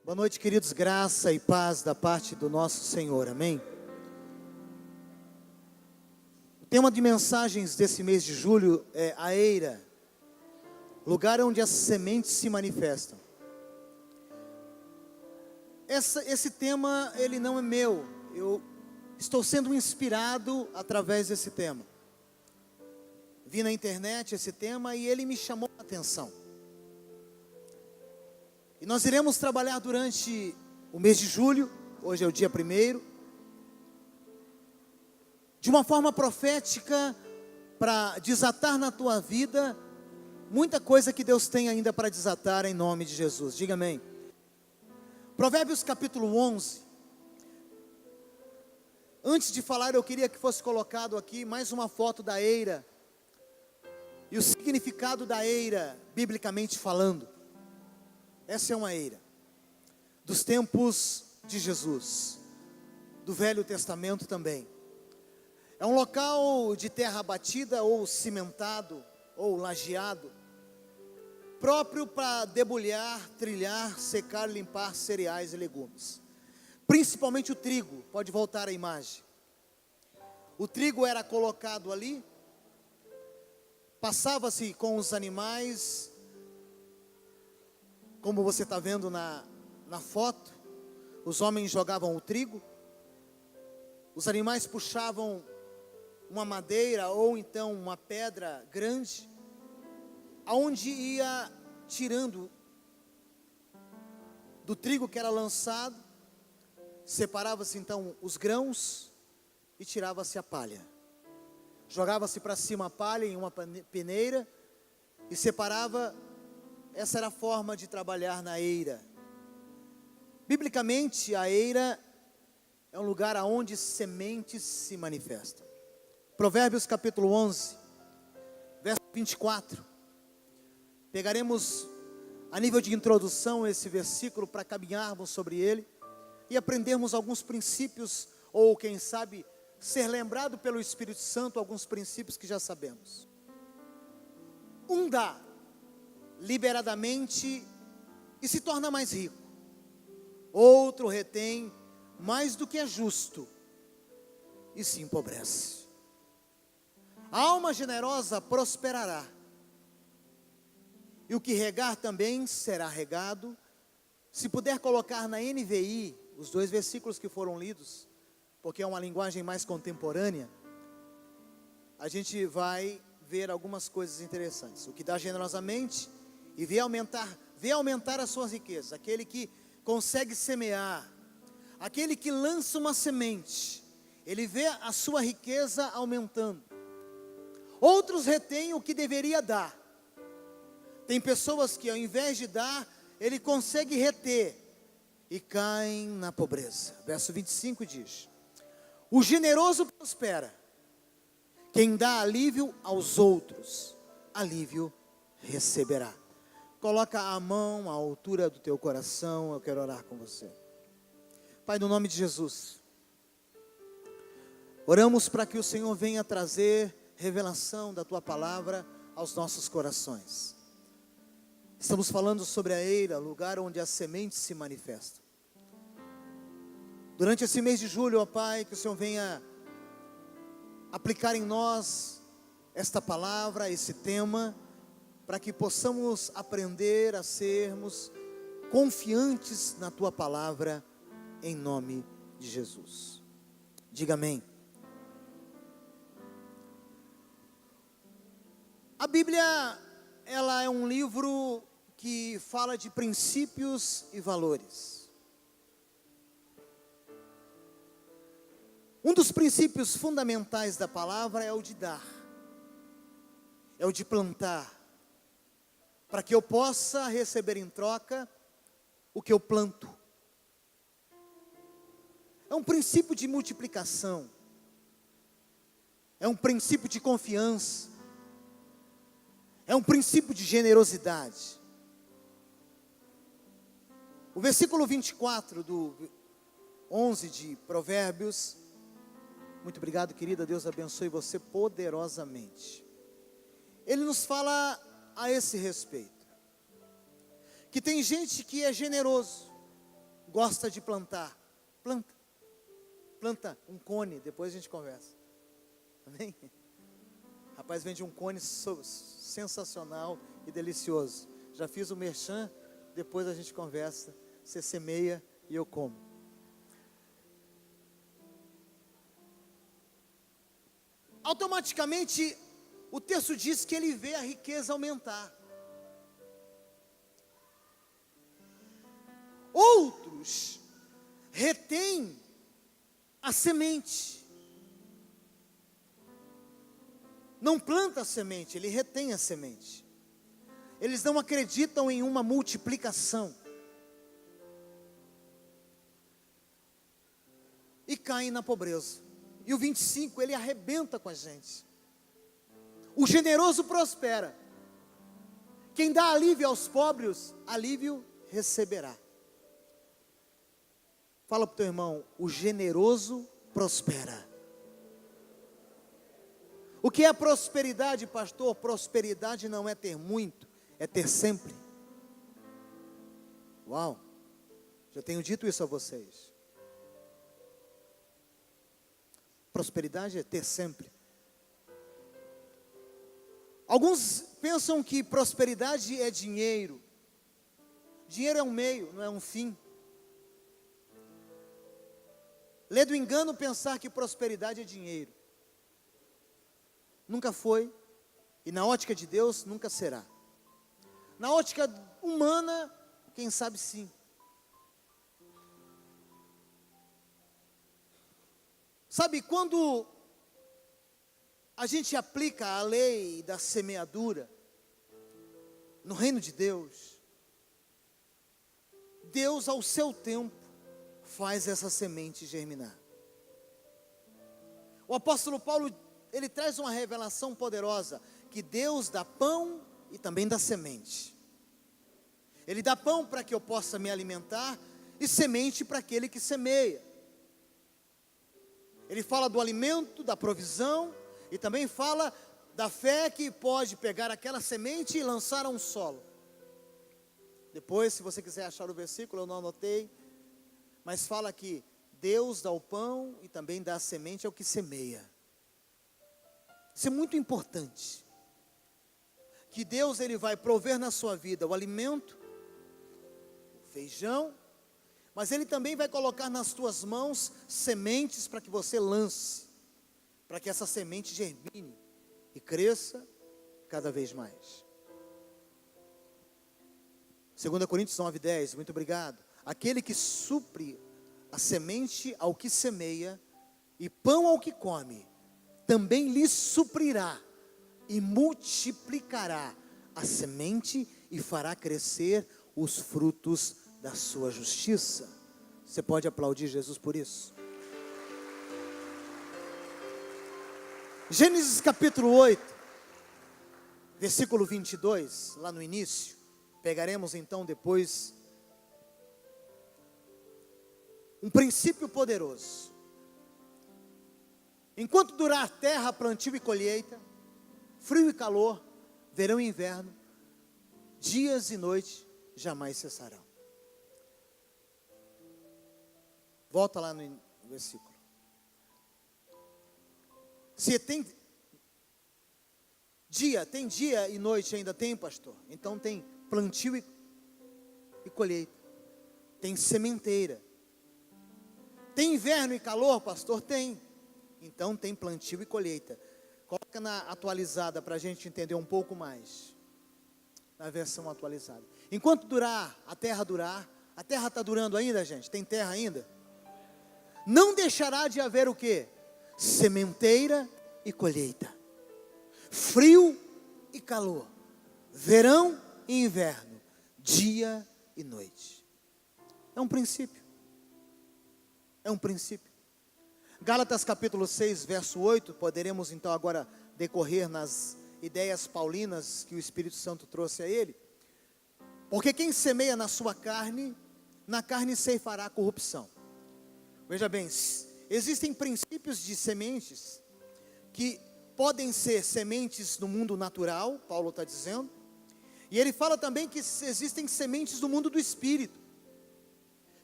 Boa noite, queridos, graça e paz da parte do nosso Senhor, amém? O tema de mensagens desse mês de julho é a eira, lugar onde as sementes se manifestam. Esse tema, ele não é meu, eu estou sendo inspirado através desse tema. Vi na internet esse tema e ele me chamou a atenção. E nós iremos trabalhar durante o mês de julho, hoje é o dia 1º, de uma forma profética, para desatar na tua vida muita coisa que Deus tem ainda para desatar em nome de Jesus. Diga amém. Provérbios capítulo 11. Antes de falar, eu queria que fosse colocado aqui mais uma foto da eira e o significado da eira, biblicamente falando. Essa é uma eira dos tempos de Jesus, do Velho Testamento também. É um local de terra batida ou cimentado ou lajeado, próprio para debulhar, trilhar, secar, limpar cereais e legumes. Principalmente o trigo, pode voltar a imagem. O trigo era colocado ali, passava-se com os animais, como você está vendo na foto, os homens jogavam o trigo, os animais puxavam uma madeira ou então uma pedra grande, aonde ia tirando do trigo que era lançado, separava-se então os grãos e tirava-se a palha. Jogava-se para cima a palha em uma peneira e separava. Essa era a forma de trabalhar na eira. Biblicamente, a eira é um lugar onde sementes se manifestam. Provérbios capítulo 11, verso 24. Pegaremos a nível de introdução esse versículo para caminharmos sobre ele e aprendermos alguns princípios, ou quem sabe, ser lembrado pelo Espírito Santo alguns princípios que já sabemos. Um dá liberadamente e se torna mais rico. Outro retém mais do que é justo e se empobrece. A alma generosa prosperará, e o que regar também será regado. Se puder colocar na NVI os 2 versículos que foram lidos, porque é uma linguagem mais contemporânea, a gente vai ver algumas coisas interessantes. O que dá generosamente e vê aumentar as suas riquezas. Aquele que consegue semear, aquele que lança uma semente, ele vê a sua riqueza aumentando. Outros retêm o que deveria dar. Tem pessoas que ao invés de dar, ele consegue reter e caem na pobreza. Verso 25 diz: o generoso prospera, quem dá alívio aos outros, alívio receberá. Coloca a mão à altura do teu coração, eu quero orar com você. Pai, no nome de Jesus, oramos para que o Senhor venha trazer revelação da Tua Palavra aos nossos corações. Estamos falando sobre a eira, lugar onde as sementes se manifestam. Durante esse mês de julho, ó Pai, que o Senhor venha aplicar em nós esta palavra, esse tema, para que possamos aprender a sermos confiantes na Tua Palavra, em nome de Jesus. Diga amém. A Bíblia, ela é um livro que fala de princípios e valores. Um dos princípios fundamentais da palavra é o de dar, é o de plantar, para que eu possa receber em troca o que eu planto. É um princípio de multiplicação, é um princípio de confiança, é um princípio de generosidade. O versículo 24 do 11 de Provérbios, muito obrigado, querida, Deus abençoe você poderosamente. Ele nos fala a esse respeito, que tem gente que é generoso, gosta de plantar, planta um cone, depois a gente conversa. Amém? Rapaz, vende um cone sensacional e delicioso. Já fiz o merchan, depois a gente conversa. Você semeia e eu como. Automaticamente, o texto diz que ele vê a riqueza aumentar. Outros retêm a semente. Não planta a semente, ele retém a semente. Eles não acreditam em uma multiplicação. E caem na pobreza. E o 25, ele arrebenta com a gente. O generoso prospera. Quem dá alívio aos pobres, alívio receberá. Fala para o teu irmão, o generoso prospera. O que é prosperidade, pastor? Prosperidade não é ter muito, é ter sempre. Uau, já tenho dito isso a vocês. Prosperidade é ter sempre. Alguns pensam que prosperidade é dinheiro. Dinheiro é um meio, não é um fim. Lê do engano pensar que prosperidade é dinheiro. Nunca foi, e na ótica de Deus nunca será. Na ótica humana, quem sabe sim. Sabe, quando a gente aplica a lei da semeadura no reino de Deus, Deus ao seu tempo faz essa semente germinar. O apóstolo Paulo, ele traz uma revelação poderosa, que Deus dá pão e também dá semente. Ele dá pão para que eu possa me alimentar e semente para aquele que semeia. Ele fala do alimento, da provisão e também fala da fé que pode pegar aquela semente e lançar a um solo. Depois, se você quiser achar o versículo, eu não anotei, mas fala que Deus dá o pão e também dá a semente ao que semeia. Isso é muito importante. Que Deus, ele vai prover na sua vida o alimento, o feijão, mas ele também vai colocar nas tuas mãos sementes para que você lance, para que essa semente germine e cresça cada vez mais. 2 Coríntios 9:10, muito obrigado. Aquele que supre a semente ao que semeia e pão ao que come, também lhe suprirá e multiplicará a semente e fará crescer os frutos da sua justiça. Você pode aplaudir Jesus por isso? Gênesis capítulo 8, versículo 22, lá no início. Pegaremos então depois um princípio poderoso. Enquanto durar terra, plantio e colheita, frio e calor, verão e inverno, dias e noites jamais cessarão. Volta lá no versículo. Se tem dia e noite ainda tem, pastor? Então tem plantio e colheita. Tem sementeira. Tem inverno e calor, pastor? Tem. Então tem plantio e colheita. Coloca na atualizada para a gente entender um pouco mais. Na versão atualizada. Enquanto durar, a terra está durando ainda, gente? Tem terra ainda? Não deixará de haver o quê? Sementeira e colheita. Frio e calor. Verão e inverno. Dia e noite. É um princípio. É um princípio. Gálatas capítulo 6, verso 8, poderemos então agora decorrer nas ideias paulinas que o Espírito Santo trouxe a ele. Porque quem semeia na sua carne, na carne ceifará a corrupção. Veja bem, existem princípios de sementes, que podem ser sementes no mundo natural, Paulo está dizendo, e ele fala também que existem sementes no mundo do Espírito,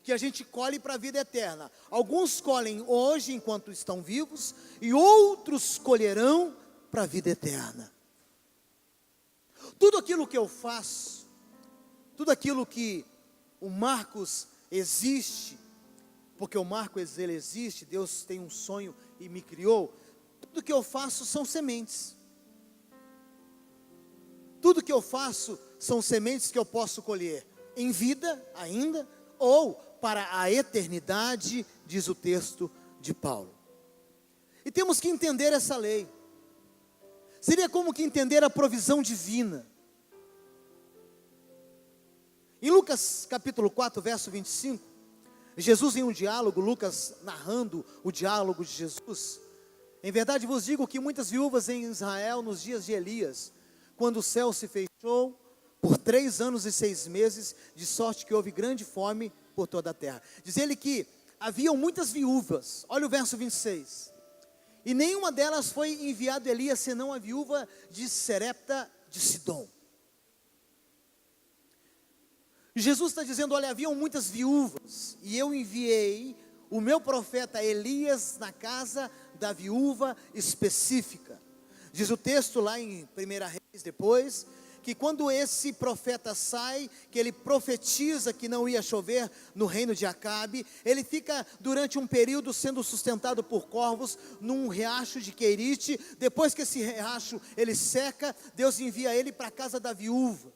que a gente colhe para a vida eterna. Alguns colhem hoje enquanto estão vivos, e outros colherão para a vida eterna. Tudo aquilo que eu faço, tudo aquilo que o Marcos existe, porque o Marcos ele existe, Deus tem um sonho e me criou, tudo que eu faço são sementes. Tudo que eu faço são sementes que eu posso colher em vida ainda, ou para a eternidade, diz o texto de Paulo. E temos que entender essa lei. Seria como que entender a provisão divina. Em Lucas capítulo 4, verso 25, Jesus em um diálogo, Lucas narrando o diálogo de Jesus. Em verdade vos digo que muitas viúvas em Israel nos dias de Elias, quando o céu se fechou por 3 anos e 6 meses, de sorte que houve grande fome por toda a terra. Diz ele que haviam muitas viúvas. Olha o verso 26. E nenhuma delas foi enviado Elias, senão a viúva de Serepta de Sidom. Jesus está dizendo, olha, haviam muitas viúvas, e eu enviei o meu profeta Elias na casa da viúva específica. Diz o texto lá em 1 Reis depois, que quando esse profeta sai, que ele profetiza que não ia chover no reino de Acabe, ele fica durante um período sendo sustentado por corvos num riacho de Querite. Depois que esse riacho ele seca, Deus envia ele para a casa da viúva.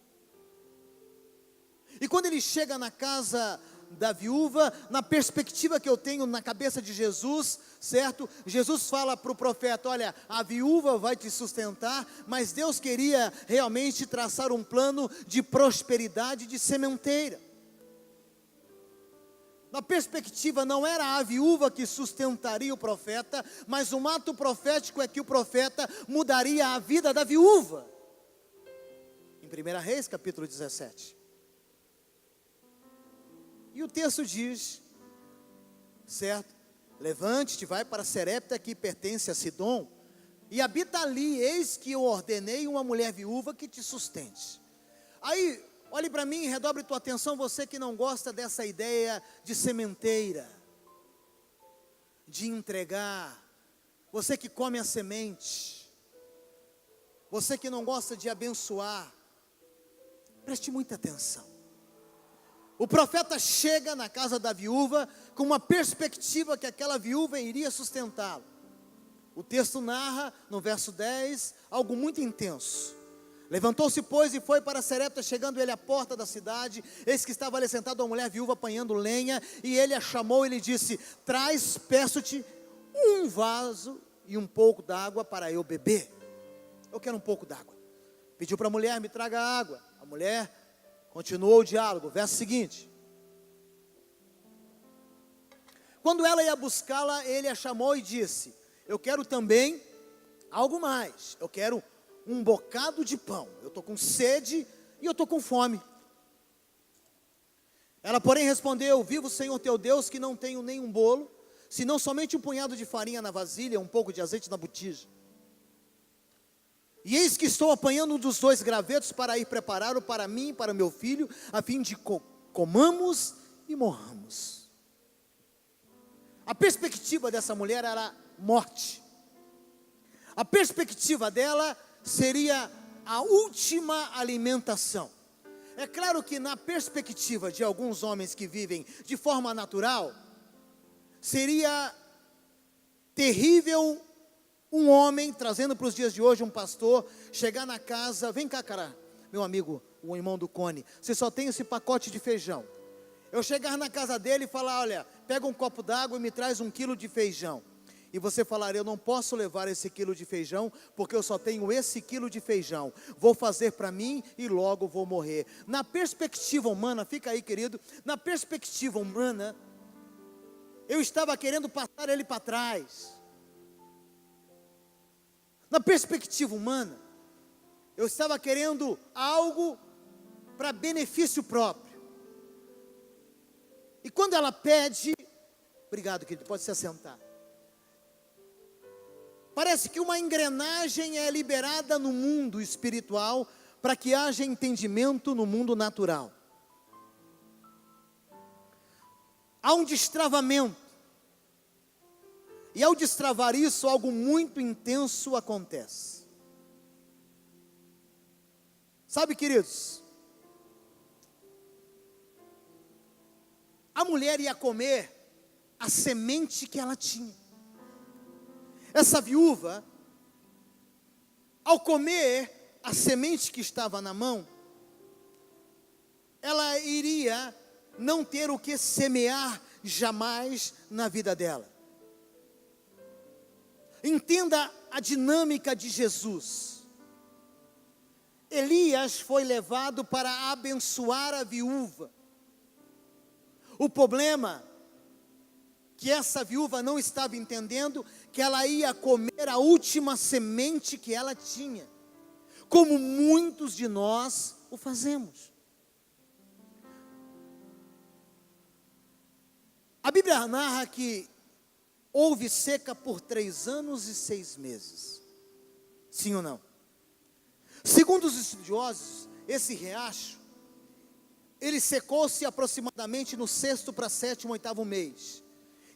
E quando ele chega na casa da viúva, na perspectiva que eu tenho na cabeça de Jesus, certo? Jesus fala para o profeta, olha, a viúva vai te sustentar, mas Deus queria realmente traçar um plano de prosperidade de sementeira. Na perspectiva não era a viúva que sustentaria o profeta, mas o ato profético é que o profeta mudaria a vida da viúva. Em 1 Reis capítulo 17. E o texto diz, certo? Levante-te, vai para Serepta, que pertence a Sidom, e habita ali, eis que eu ordenei uma mulher viúva que te sustente. Aí, olhe para mim e redobre tua atenção, você que não gosta dessa ideia de sementeira, de entregar, você que come a semente, você que não gosta de abençoar, preste muita atenção. O profeta chega na casa da viúva com uma perspectiva que aquela viúva iria sustentá-lo. O texto narra, no verso 10, algo muito intenso. Levantou-se, pois, e foi para Serepta, chegando ele à porta da cidade, eis que estava ali sentado uma mulher viúva apanhando lenha, e ele a chamou e lhe disse, traz, peço-te, um vaso e um pouco d'água para eu beber. Eu quero um pouco d'água. Pediu para a mulher, me traga água. A mulher continuou o diálogo, verso seguinte. Quando ela ia buscá-la, ele a chamou e disse, eu quero também algo mais, eu quero um bocado de pão, eu estou com sede e eu estou com fome. Ela porém respondeu, viva o Senhor teu Deus que não tenho nenhum bolo, senão somente um punhado de farinha na vasilha, um pouco de azeite na botija. E eis que estou apanhando um dos 2 gravetos para ir prepará-lo para mim e para meu filho, a fim de comamos e morramos. A perspectiva dessa mulher era morte. A perspectiva dela seria a última alimentação. É claro que na perspectiva de alguns homens que vivem de forma natural, seria terrível um homem, trazendo para os dias de hoje um pastor, chegar na casa, vem cá cara, meu amigo, o irmão do Cone, você só tem esse pacote de feijão. Eu chegar na casa dele e falar, olha, pega um copo d'água e me traz 1 quilo de feijão. E você falar, eu não posso levar esse quilo de feijão, porque eu só tenho esse quilo de feijão. Vou fazer para mim e logo vou morrer. Na perspectiva humana, fica aí querido, na perspectiva humana, eu estava querendo passar ele para trás. Na perspectiva humana, eu estava querendo algo para benefício próprio. E quando ela pede, obrigado querido, pode se assentar. Parece que uma engrenagem é liberada no mundo espiritual para que haja entendimento no mundo natural. há um destravamento. E ao destravar isso, algo muito intenso acontece. Sabe, queridos, a mulher ia comer a semente que ela tinha. Essa viúva, ao comer a semente que estava na mão, ela iria não ter o que semear jamais na vida dela. Entenda a dinâmica de Jesus. Elias foi levado para abençoar a viúva. O problema que essa viúva não estava entendendo, que ela ia comer a última semente que ela tinha, como muitos de nós o fazemos. A Bíblia narra que houve seca por 3 anos e 6 meses. Sim ou não? Segundo os estudiosos, esse riacho, ele secou-se aproximadamente no 6º para 7º, 8º mês.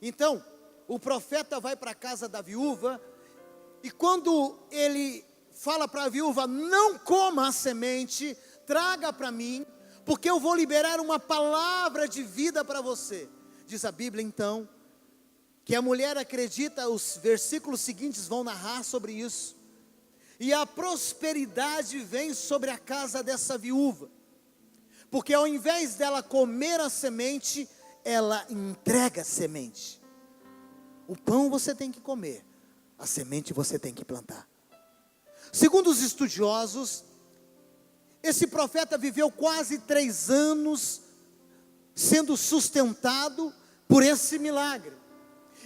Então, o profeta vai para a casa da viúva, e quando ele fala para a viúva: não coma a semente, traga para mim, porque eu vou liberar uma palavra de vida para você. Diz a Bíblia então, que a mulher acredita, os versículos seguintes vão narrar sobre isso, e a prosperidade vem sobre a casa dessa viúva, porque ao invés dela comer a semente, ela entrega a semente. O pão você tem que comer, a semente você tem que plantar. Segundo os estudiosos, esse profeta viveu quase 3 anos sendo sustentado por esse milagre.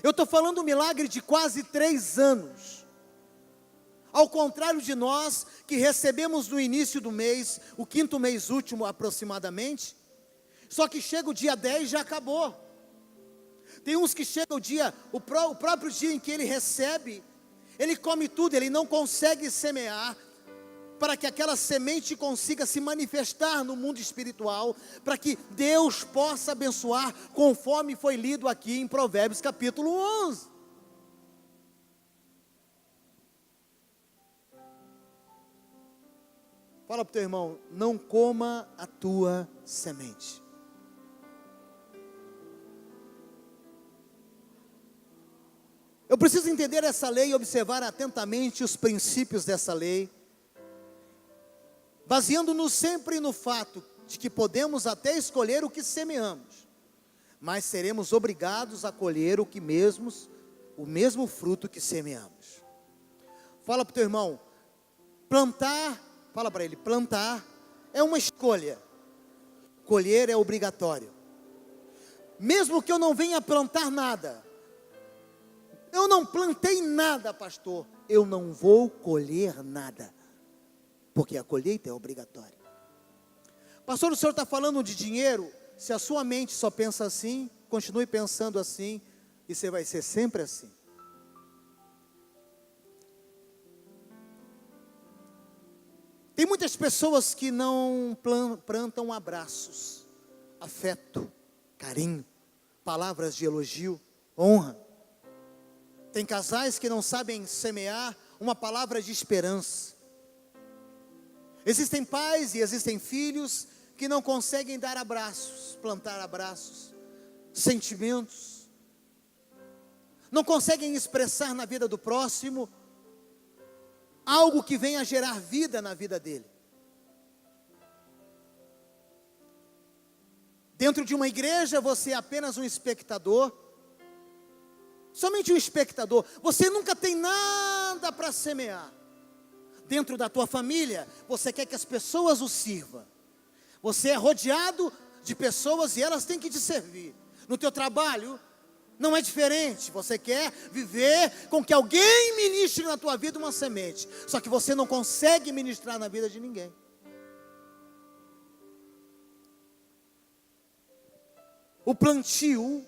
Eu estou falando um milagre de quase 3 anos. Ao contrário de nós, que recebemos no início do mês, o 5º mês último aproximadamente, só que chega o dia 10 e já acabou. Tem uns que chega o próprio dia em que ele recebe, ele come tudo, ele não consegue semear, para que aquela semente consiga se manifestar no mundo espiritual, para que Deus possa abençoar, conforme foi lido aqui em Provérbios capítulo 11. Fala para o teu irmão: não coma a tua semente. Eu preciso entender essa lei e observar atentamente os princípios dessa lei, baseando-nos sempre no fato de que podemos até escolher o que semeamos, mas seremos obrigados a colher o mesmo fruto que semeamos. Fala para o teu irmão: plantar, fala para ele, plantar é uma escolha, colher é obrigatório. Mesmo que eu não venha plantar nada, eu não plantei nada, pastor, eu não vou colher nada, porque a colheita é obrigatória. Pastor, o senhor está falando de dinheiro? Se a sua mente só pensa assim, continue pensando assim, e você vai ser sempre assim. Tem muitas pessoas que não plantam abraços, afeto, carinho, palavras de elogio, honra. Tem casais que não sabem semear uma palavra de esperança. Existem pais e existem filhos que não conseguem dar abraços, plantar abraços, sentimentos. Não conseguem expressar na vida do próximo algo que venha gerar vida na vida dele. Dentro de uma igreja você é apenas um espectador, somente um espectador. Você nunca tem nada para semear. Dentro da tua família, você quer que as pessoas o sirvam. Você é rodeado de pessoas e elas têm que te servir. No teu trabalho, não é diferente. Você quer viver com que alguém ministre na tua vida uma semente. Só que você não consegue ministrar na vida de ninguém. O plantio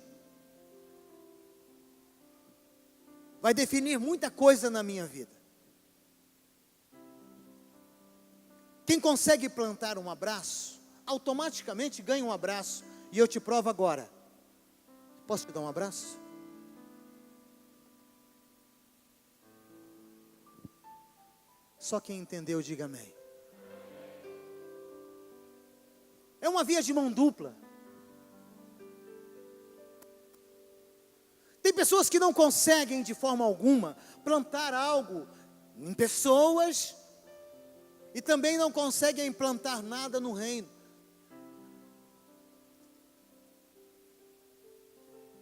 vai definir muita coisa na minha vida. Quem consegue plantar um abraço, automaticamente ganha um abraço. E eu te provo agora. Posso te dar um abraço? Só quem entendeu, diga amém. É uma via de mão dupla. Tem pessoas que não conseguem de forma alguma plantar algo em pessoas e também não conseguem implantar nada no reino.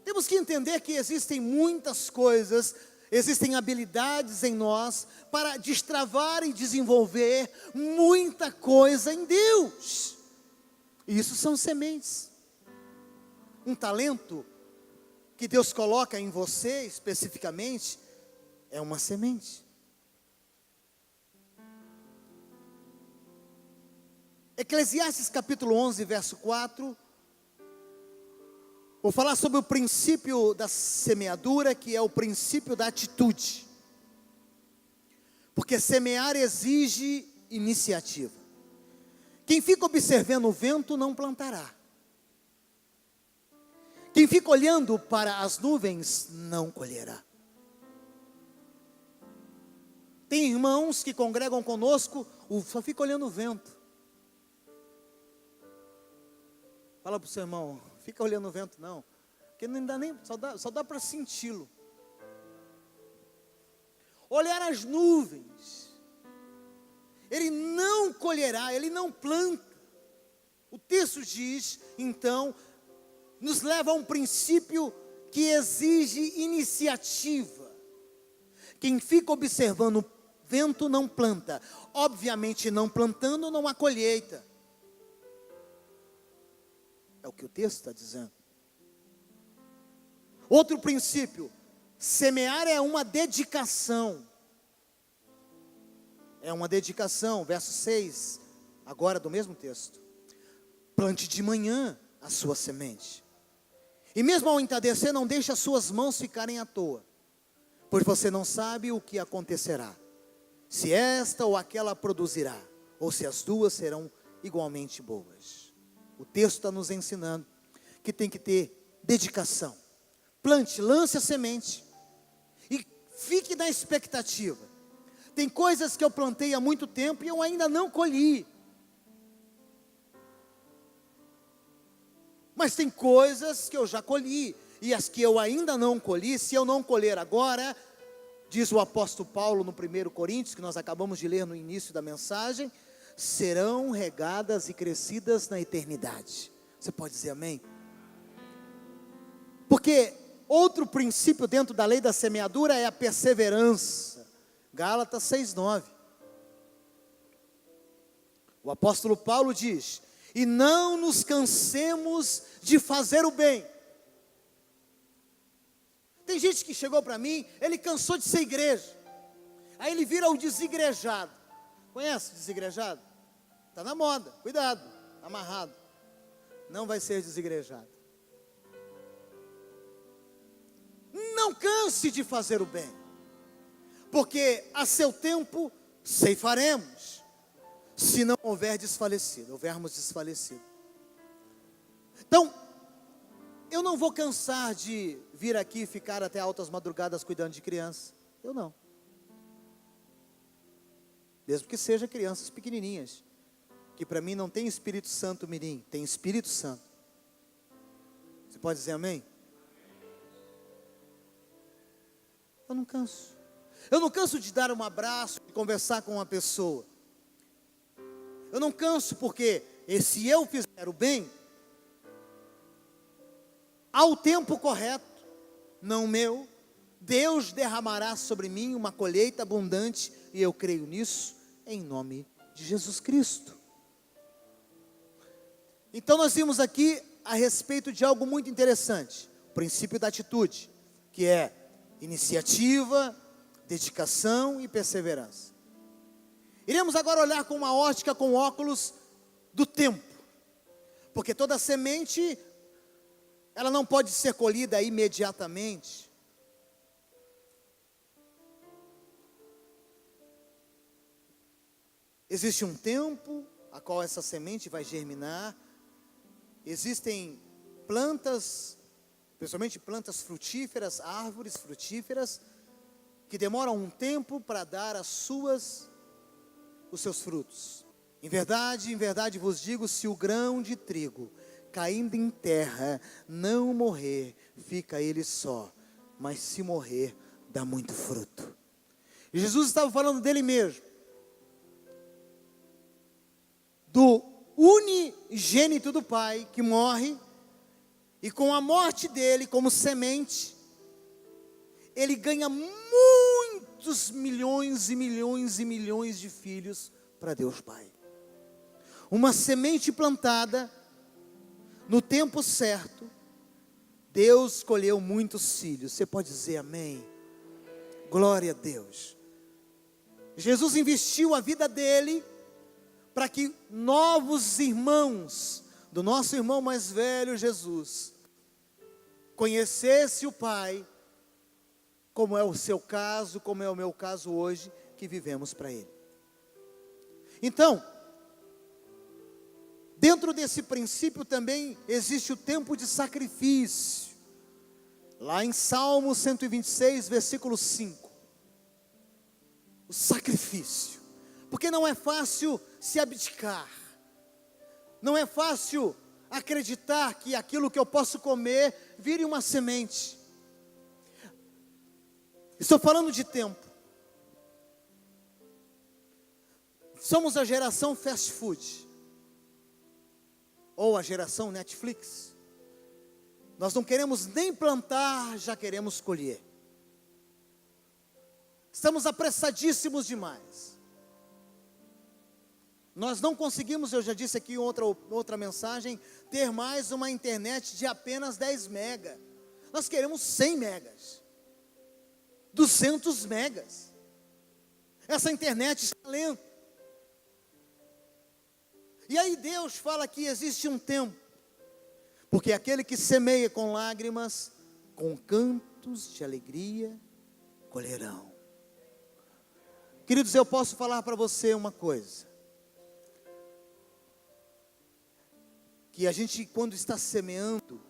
Temos que entender que existem muitas coisas, existem habilidades em nós para destravar e desenvolver muita coisa em Deus. E isso são sementes. Um talento que Deus coloca em você especificamente é uma semente. Eclesiastes capítulo 11, verso 4. Vou falar sobre o princípio da semeadura, que é o princípio da atitude. Porque semear exige iniciativa. Quem fica observando o vento não plantará. Quem fica olhando para as nuvens não colherá. Tem irmãos que congregam conosco, só fica olhando o vento. Fala para o seu irmão, fica olhando o vento não, porque não dá nem, só dá para senti-lo. Olhar as nuvens, ele não colherá, ele não planta. O texto diz, então, nos leva a um princípio que exige iniciativa. Quem fica observando o vento não planta. Obviamente, não plantando não há colheita. É o que o texto está dizendo. Outro princípio, semear é uma dedicação. É uma dedicação, verso 6, agora do mesmo texto. Plante de manhã a sua semente. E mesmo ao entardecer, não deixe as suas mãos ficarem à toa, pois você não sabe o que acontecerá, se esta ou aquela produzirá, ou se as duas serão igualmente boas. O texto está nos ensinando que tem que ter dedicação. Plante, lance a semente e fique na expectativa. Tem coisas que eu plantei há muito tempo e eu ainda não colhi. Mas tem coisas que eu já colhi, e as que eu ainda não colhi, se eu não colher agora, diz o apóstolo Paulo no 1 Coríntios, que nós acabamos de ler no início da mensagem, serão regadas e crescidas na eternidade. Você pode dizer amém? Porque outro princípio dentro da lei da semeadura é a perseverança. Gálatas 6:9. O apóstolo Paulo diz: e não nos cansemos de fazer o bem. Tem gente que chegou para mim, ele cansou de ser igreja, aí ele vira o desigrejado. Conhece desigrejado? Está na moda, cuidado, amarrado. Não vai ser desigrejado. Não canse de fazer o bem, porque a seu tempo ceifaremos, se não houvermos desfalecido. Então, eu não vou cansar de vir aqui e ficar até altas madrugadas cuidando de crianças. Eu não. Mesmo que sejam crianças pequenininhas, que para mim não tem Espírito Santo mirim, tem Espírito Santo. Você pode dizer amém? Eu não canso. Eu não canso de dar um abraço, de conversar com uma pessoa. Eu não canso porque, se eu fizer o bem, ao tempo correto, não meu, Deus derramará sobre mim uma colheita abundante, e eu creio nisso, em nome de Jesus Cristo. Então nós vimos aqui a respeito de algo muito interessante, o princípio da atitude, que é iniciativa, dedicação e perseverança. Iremos agora olhar com uma ótica, com óculos do tempo, porque toda semente, ela não pode ser colhida imediatamente. Existe um tempo a qual essa semente vai germinar. Existem plantas principalmente plantas frutíferas, árvores frutíferas, que demoram um tempo para dar os seus frutos. Em verdade vos digo, se o grão de trigo caindo em terra não morrer, fica ele só, mas se morrer, dá muito fruto. E Jesus estava falando dele mesmo, do unigênito do Pai, que morre, e com a morte dele como semente, ele ganha muitos milhões e milhões e milhões de filhos para Deus Pai. Uma semente plantada no tempo certo, Deus escolheu muitos filhos. Você pode dizer amém? Glória a Deus. Jesus investiu a vida dele para que novos irmãos do nosso irmão mais velho Jesus conhecesse o Pai, como é o seu caso, como é o meu caso hoje, que vivemos para Ele. Então, dentro desse princípio também existe o tempo de sacrifício. Lá em Salmo 126, versículo 5. O sacrifício. Porque não é fácil se abdicar. Não é fácil acreditar que aquilo que eu posso comer vire uma semente. Estou falando de tempo. Somos a geração fast food. Ou a geração Netflix. Nós não queremos nem plantar, já queremos colher. Estamos apressadíssimos demais. Nós não conseguimos, eu já disse aqui em outra mensagem, ter mais uma internet de apenas 10 megas. Nós queremos 100 megas. 200 megas. Essa internet está lenta. E aí Deus fala que existe um tempo. Porque aquele que semeia com lágrimas, com cantos de alegria, colherão. Queridos, eu posso falar para você uma coisa. Que a gente, quando está semeando,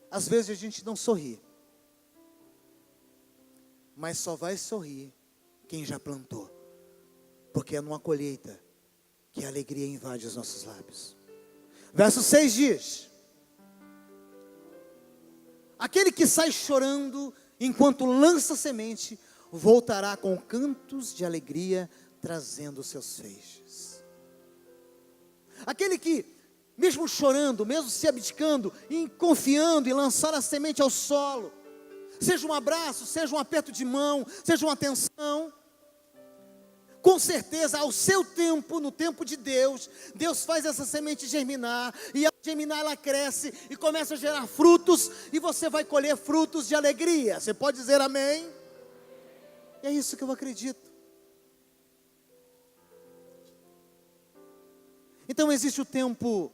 às vezes a gente não sorri. Mas só vai sorrir quem já plantou. Porque é numa colheita que a alegria invade os nossos lábios. Verso 6 diz: aquele que sai chorando enquanto lança semente, voltará com cantos de alegria, trazendo seus feixes. Aquele que, mesmo chorando, mesmo se abdicando, e confiando em lançar a semente ao solo, seja um abraço, seja um aperto de mão, seja uma atenção, com certeza, ao seu tempo, no tempo de Deus, Deus faz essa semente germinar, e ao germinar ela cresce, e começa a gerar frutos, e você vai colher frutos de alegria. Você pode dizer amém? É isso que eu acredito. Então existe o tempo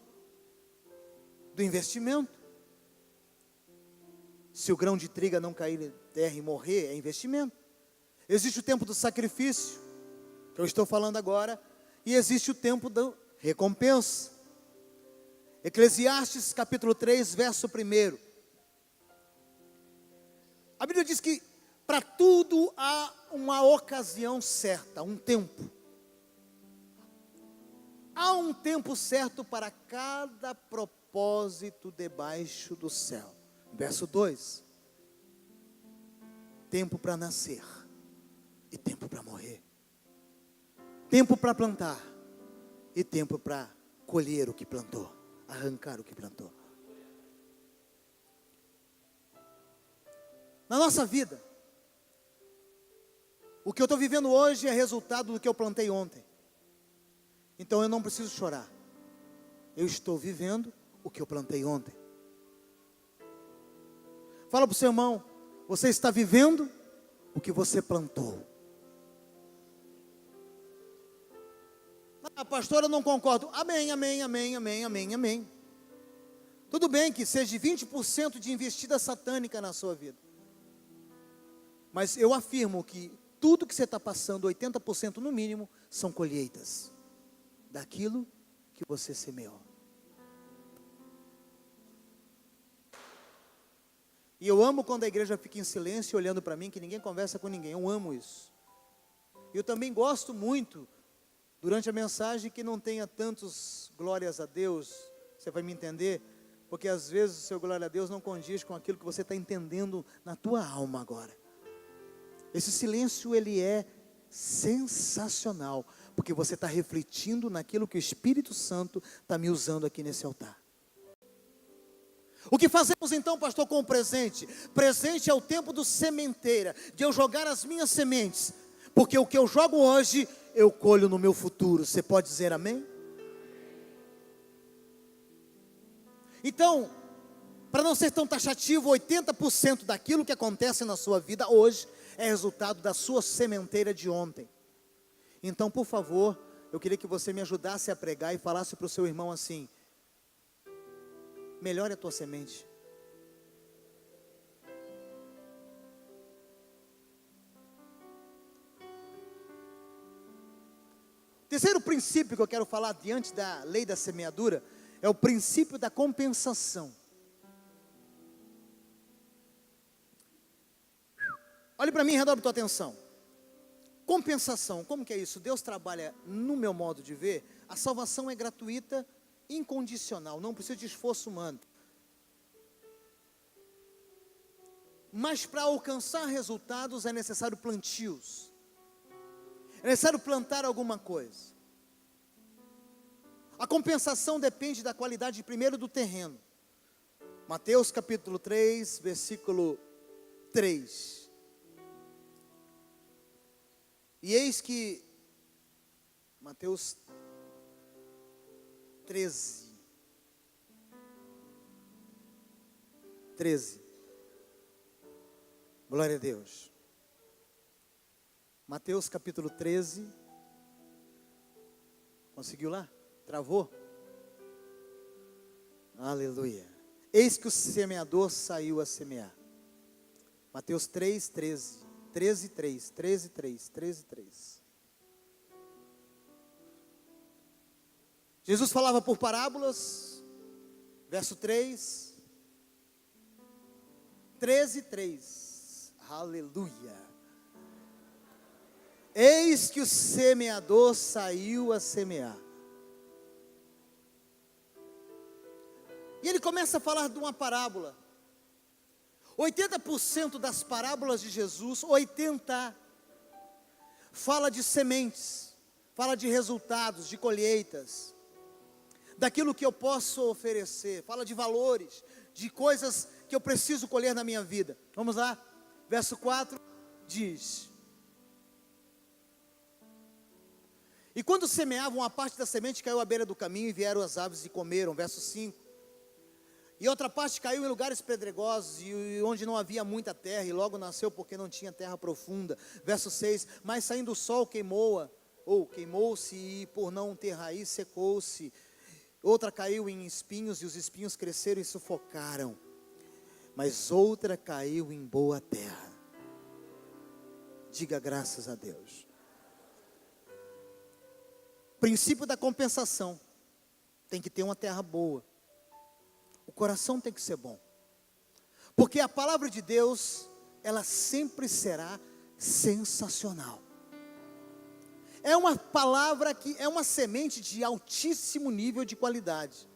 do investimento. Se o grão de trigo não cair em terra e morrer, é investimento. Existe o tempo do sacrifício, que eu estou falando agora, e existe o tempo da recompensa. Eclesiastes capítulo 3, verso 1. A Bíblia diz que para tudo há uma ocasião certa, um tempo. Há um tempo certo para cada propósito debaixo do céu. Verso 2. Tempo para nascer e tempo para morrer. Tempo para plantar e tempo para colher o que plantou, arrancar o que plantou. Na nossa vida, o que eu estou vivendo hoje é resultado do que eu plantei ontem. Então eu não preciso chorar. Eu estou vivendo o que eu plantei ontem. Fala para o seu irmão, você está vivendo o que você plantou. Ah, pastor, eu não concordo. Amém, amém, amém, amém, amém, amém. Tudo bem que seja 20% de investida satânica na sua vida. Mas eu afirmo que tudo que você está passando, 80% no mínimo, são colheitas daquilo que você semeou. E eu amo quando a igreja fica em silêncio olhando para mim, que ninguém conversa com ninguém. Eu amo isso. E eu também gosto muito, durante a mensagem, que não tenha tantos glórias a Deus. Você vai me entender? Porque às vezes o seu glória a Deus não condiz com aquilo que você está entendendo na tua alma agora. Esse silêncio, ele é sensacional, porque você está refletindo naquilo que o Espírito Santo está me usando aqui nesse altar. O que fazemos então, pastor, com o presente? Presente é o tempo do sementeira, de eu jogar as minhas sementes, porque o que eu jogo hoje, eu colho no meu futuro. Você pode dizer amém? Então, para não ser tão taxativo, 80% daquilo que acontece na sua vida hoje é resultado da sua sementeira de ontem. Então, por favor, eu queria que você me ajudasse a pregar e falasse para o seu irmão assim: melhore a tua semente. Terceiro princípio que eu quero falar diante da lei da semeadura é o princípio da compensação. Olhe para mim e redobre tua atenção. Compensação, como que é isso? Deus trabalha, no meu modo de ver, a salvação é gratuita, incondicional, não precisa de esforço humano. Mas para alcançar resultados é necessário plantios. É necessário plantar alguma coisa. A compensação depende da qualidade primeiro do terreno. Mateus capítulo 3, versículo 3. E eis que, Mateus 13. Glória a Deus. Mateus capítulo 13. Conseguiu lá? Travou? Aleluia. Eis que o semeador saiu a semear. Mateus 3, 13. 13:3. Jesus falava por parábolas, verso 3, 13:3. Aleluia. Eis que o semeador saiu a semear. E ele começa a falar de uma parábola. 80% das parábolas de Jesus, 80%, fala de sementes, fala de resultados, de colheitas, daquilo que eu posso oferecer, fala de valores, de coisas que eu preciso colher na minha vida. Vamos lá, verso 4 diz: e quando semeavam, a parte da semente caiu à beira do caminho e vieram as aves e comeram. Verso 5. E outra parte caiu em lugares pedregosos, e onde não havia muita terra, e logo nasceu porque não tinha terra profunda. Verso 6, mas saindo o sol queimou-se, e por não ter raiz secou-se. Outra caiu em espinhos, e os espinhos cresceram e sufocaram. Mas outra caiu em boa terra. Diga graças a Deus. Princípio da compensação. Tem que ter uma terra boa. O coração tem que ser bom, porque a palavra de Deus, ela sempre será sensacional. É uma palavra que é uma semente de altíssimo nível de qualidade.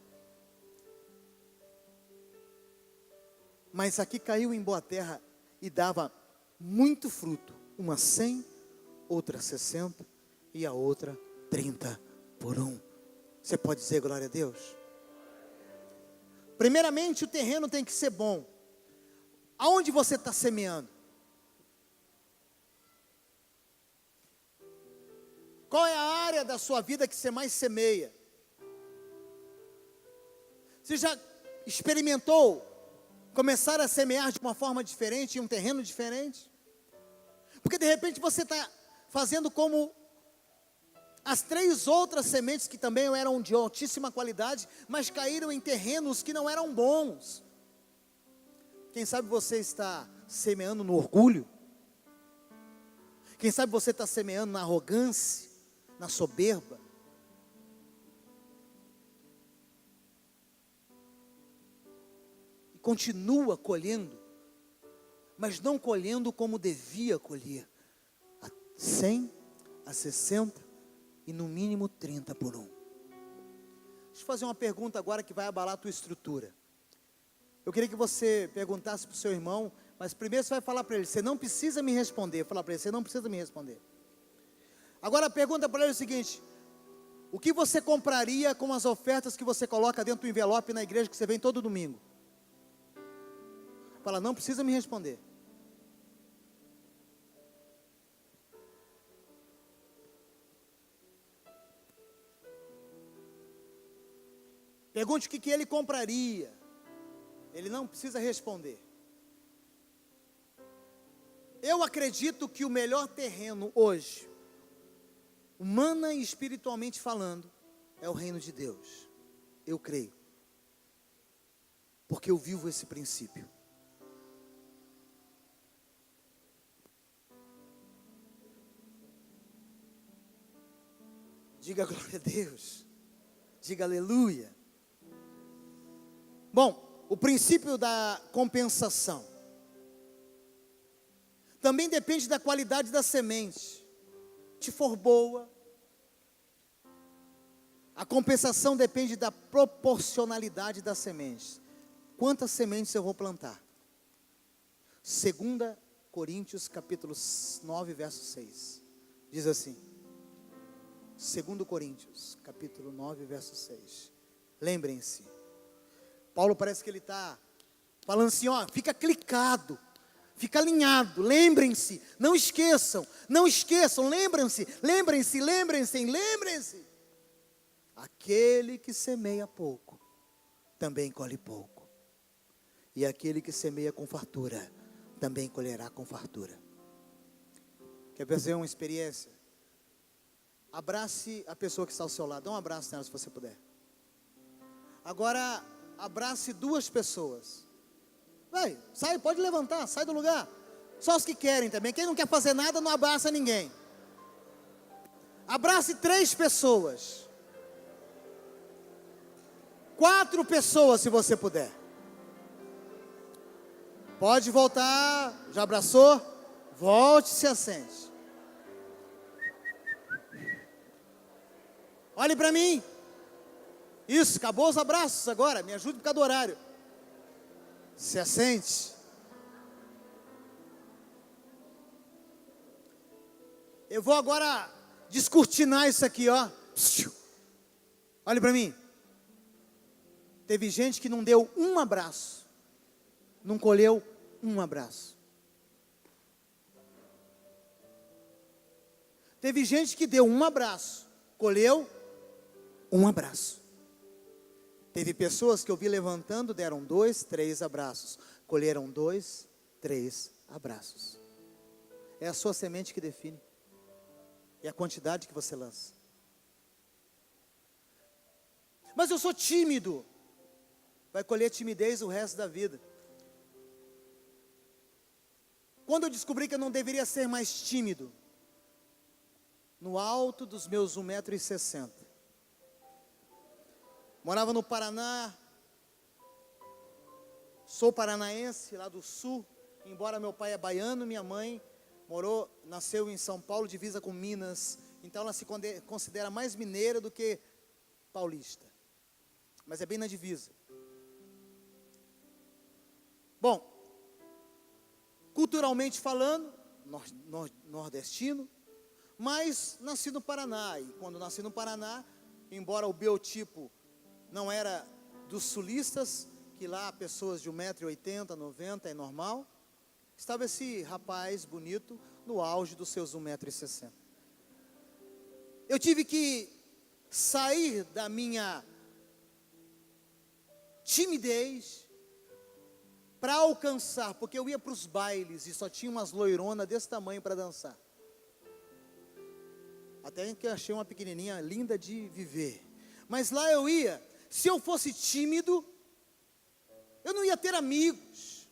Mas aqui caiu em boa terra e dava muito fruto. Uma 100, outra 60 e a outra 30 por 1. Você pode dizer glória a Deus? Primeiramente, o terreno tem que ser bom. Aonde você está semeando? Qual é a área da sua vida que você mais semeia? Você já experimentou começar a semear de uma forma diferente, em um terreno diferente? Porque de repente você está fazendo como as 3 outras sementes que também eram de altíssima qualidade, mas caíram em terrenos que não eram bons. Quem sabe você está semeando no orgulho? Quem sabe você está semeando na arrogância, na soberba? E continua colhendo mas não colhendo como devia colher, a 100, a 60 e no mínimo 30 por um. Deixa eu fazer uma pergunta agora que vai abalar a tua estrutura. Eu queria que você perguntasse para o seu irmão, mas primeiro você vai falar para ele, você não precisa me responder. Falar para ele, você não precisa me responder. Agora pergunta para ele o seguinte: o que você compraria com as ofertas que você coloca dentro do envelope na igreja que você vem todo domingo? Fala, não precisa me responder. Pergunte o que ele compraria. Ele não precisa responder. Eu acredito que o melhor terreno hoje, humana e espiritualmente falando, é o reino de Deus. Eu creio. Porque eu vivo esse princípio. Diga glória a Deus. Diga aleluia. Bom, o princípio da compensação também depende da qualidade da semente. Se for boa, a compensação depende da proporcionalidade das sementes. Quantas sementes eu vou plantar? 2 Coríntios capítulo 9, verso 6. Diz assim. 2 Coríntios capítulo 9, verso 6. Lembrem-se. Paulo parece que ele está falando assim, ó, fica clicado, fica alinhado, lembrem-se, não esqueçam, lembrem-se. Aquele que semeia pouco, também colhe pouco. E aquele que semeia com fartura, também colherá com fartura. Quer fazer uma experiência? Abrace a pessoa que está ao seu lado, dá um abraço nela se você puder. Agora, abrace duas pessoas. Vai, sai, pode levantar, sai do lugar. Só os que querem também. Quem não quer fazer nada, não abraça ninguém. Abrace 3 pessoas. 4 pessoas, se você puder. Pode voltar. Já abraçou? Volte e se assente. Olhe para mim. Isso, acabou os abraços agora. Me ajude por causa do horário. Se assente. Eu vou agora descortinar isso aqui, ó. Olhe para mim. Teve gente que não deu um abraço. Não colheu um abraço. Teve gente que deu um abraço. Colheu um abraço. Teve pessoas que eu vi levantando, deram 2, 3 abraços. Colheram 2, 3 abraços. É a sua semente que define. É a quantidade que você lança. Mas eu sou tímido. Vai colher timidez o resto da vida. Quando eu descobri que eu não deveria ser mais tímido, no alto dos meus 1,60 m, morava no Paraná, sou paranaense, lá do sul, embora meu pai é baiano, minha mãe nasceu em São Paulo, divisa com Minas, então ela se considera mais mineira do que paulista, mas é bem na divisa. Bom, culturalmente falando, nordestino, mas nasci no Paraná, e quando nasci no Paraná, embora o biotipo não era dos sulistas, que lá pessoas de 1,80 m, 90 é normal, estava esse rapaz bonito no auge dos seus 1,60 m. Eu tive que sair da minha timidez para alcançar, porque eu ia para os bailes e só tinha umas loironas desse tamanho para dançar. Até que eu achei uma pequenininha linda de viver. Mas lá eu ia. Se eu fosse tímido, eu não ia ter amigos,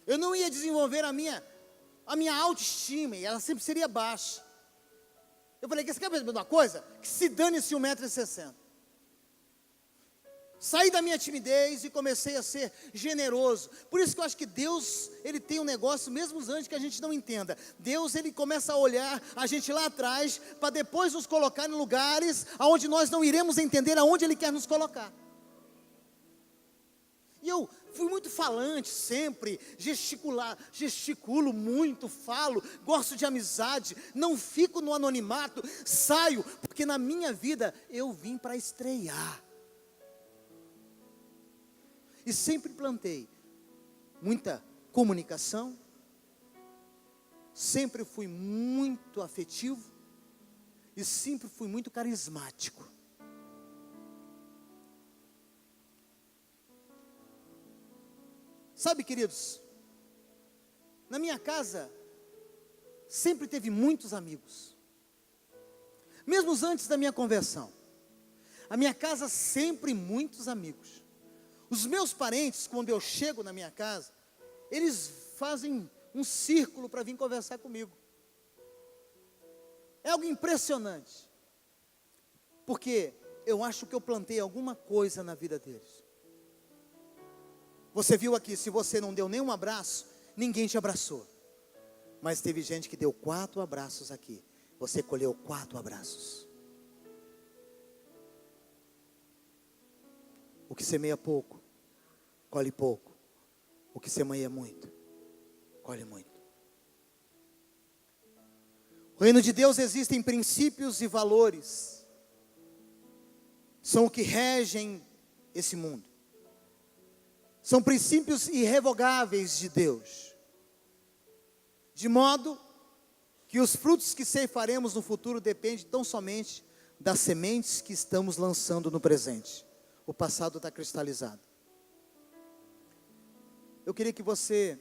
eu não ia desenvolver a minha autoestima, e ela sempre seria baixa. Eu falei, você quer ver uma coisa? Que se dane-se 1,60 m. Saí da minha timidez e comecei a ser generoso. Por isso que eu acho que Deus, Ele tem um negócio, mesmo antes que a gente não entenda. Deus, Ele começa a olhar a gente lá atrás, para depois nos colocar em lugares onde nós não iremos entender aonde Ele quer nos colocar. E eu fui muito falante sempre, gesticulo muito, falo, gosto de amizade, não fico no anonimato, saio, porque na minha vida eu vim para estrear. E sempre plantei muita comunicação, sempre fui muito afetivo e sempre fui muito carismático. Sabe, queridos, na minha casa sempre teve muitos amigos, mesmo antes da minha conversão. A minha casa sempre muitos amigos. Os meus parentes, quando eu chego na minha casa, eles fazem um círculo para vir conversar comigo. É algo impressionante, porque eu acho que eu plantei alguma coisa na vida deles. Você viu aqui, se você não deu nenhum abraço, ninguém te abraçou. Mas teve gente que deu 4 abraços aqui. Você colheu 4 abraços. O que semeia pouco, colhe pouco. O que semeia muito, colhe muito. No reino de Deus existem princípios e valores. São o que regem esse mundo. São princípios irrevogáveis de Deus. De modo que os frutos que ceifaremos no futuro dependem tão somente das sementes que estamos lançando no presente. O passado está cristalizado. Eu queria que você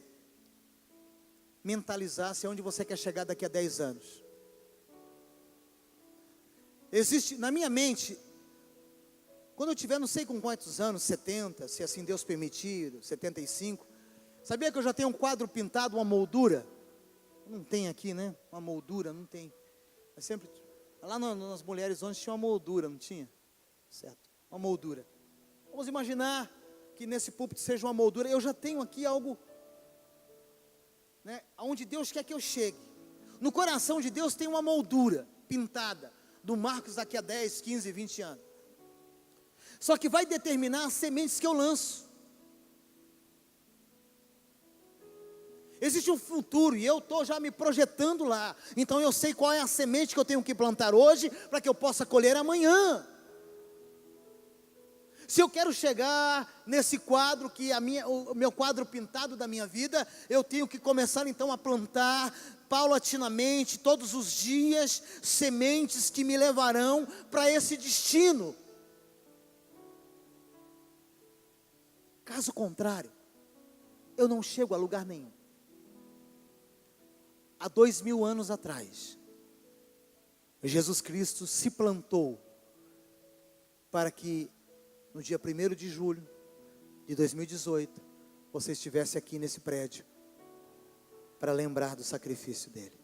mentalizasse aonde você quer chegar daqui a 10 anos. Existe, na minha mente, quando eu tiver não sei com quantos anos, 70, se assim Deus permitir, 75, sabia que eu já tenho um quadro pintado, uma moldura? Não tem aqui, né? Uma moldura, não tem. É sempre, lá nas Mulheres onde tinha uma moldura, não tinha? Certo, uma moldura. Vamos imaginar que nesse púlpito seja uma moldura. Eu já tenho aqui algo, né, aonde Deus quer que eu chegue. No coração de Deus tem uma moldura pintada, do Marcos daqui a 10, 15, 20 anos. Só que vai determinar as sementes que eu lanço. Existe um futuro e eu estou já me projetando lá. Então eu sei qual é a semente que eu tenho que plantar hoje, para que eu possa colher amanhã. Se eu quero chegar nesse quadro, o meu quadro pintado da minha vida, eu tenho que começar então a plantar paulatinamente, todos os dias, sementes que me levarão para esse destino. Caso contrário, eu não chego a lugar nenhum. Há 2000 anos atrás, Jesus Cristo se plantou para que no dia 1º de julho de 2018, você estivesse aqui nesse prédio, para lembrar do sacrifício dele.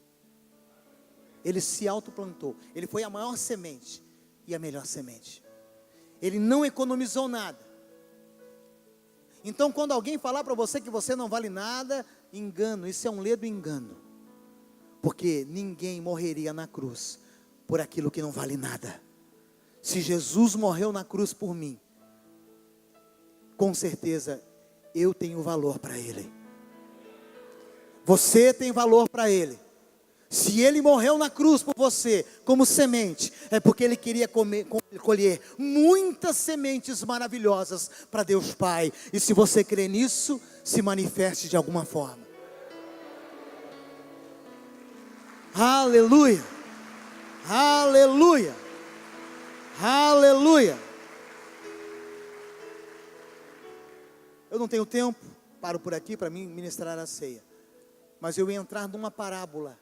Ele se autoplantou, ele foi a maior semente e a melhor semente. Ele não economizou nada. Então quando alguém falar para você que você não vale nada, engano, isso é um ledo engano. Porque ninguém morreria na cruz por aquilo que não vale nada. Se Jesus morreu na cruz por mim, com certeza eu tenho valor para Ele. Você tem valor para Ele. Se Ele morreu na cruz por você, como semente, é porque Ele queria colher muitas sementes maravilhosas para Deus Pai. E se você crê nisso, se manifeste de alguma forma. Aleluia, aleluia, aleluia. Eu não tenho tempo, paro por aqui para mim ministrar a ceia. Mas eu ia entrar numa parábola.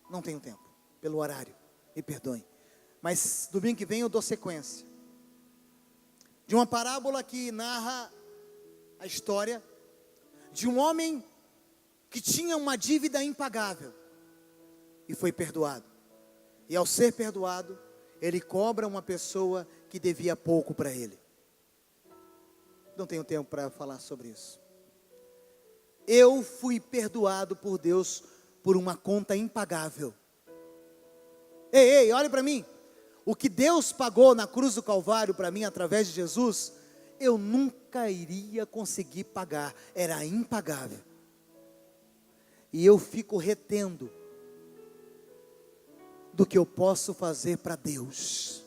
Não tenho tempo, pelo horário, me perdoem. Mas domingo que vem eu dou sequência. De uma parábola que narra a história de um homem que tinha uma dívida impagável e foi perdoado. E ao ser perdoado, ele cobra uma pessoa que devia pouco para ele. Não tenho tempo para falar sobre isso. Eu fui perdoado por Deus por uma conta impagável. Ei, olhe para mim. O que Deus pagou na cruz do Calvário para mim através de Jesus, eu nunca iria conseguir pagar. Era impagável. E eu fico retendo do que eu posso fazer para Deus.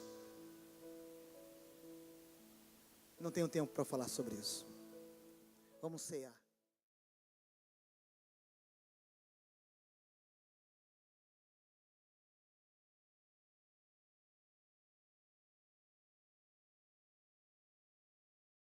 Não tenho tempo para falar sobre isso. Vamos cear.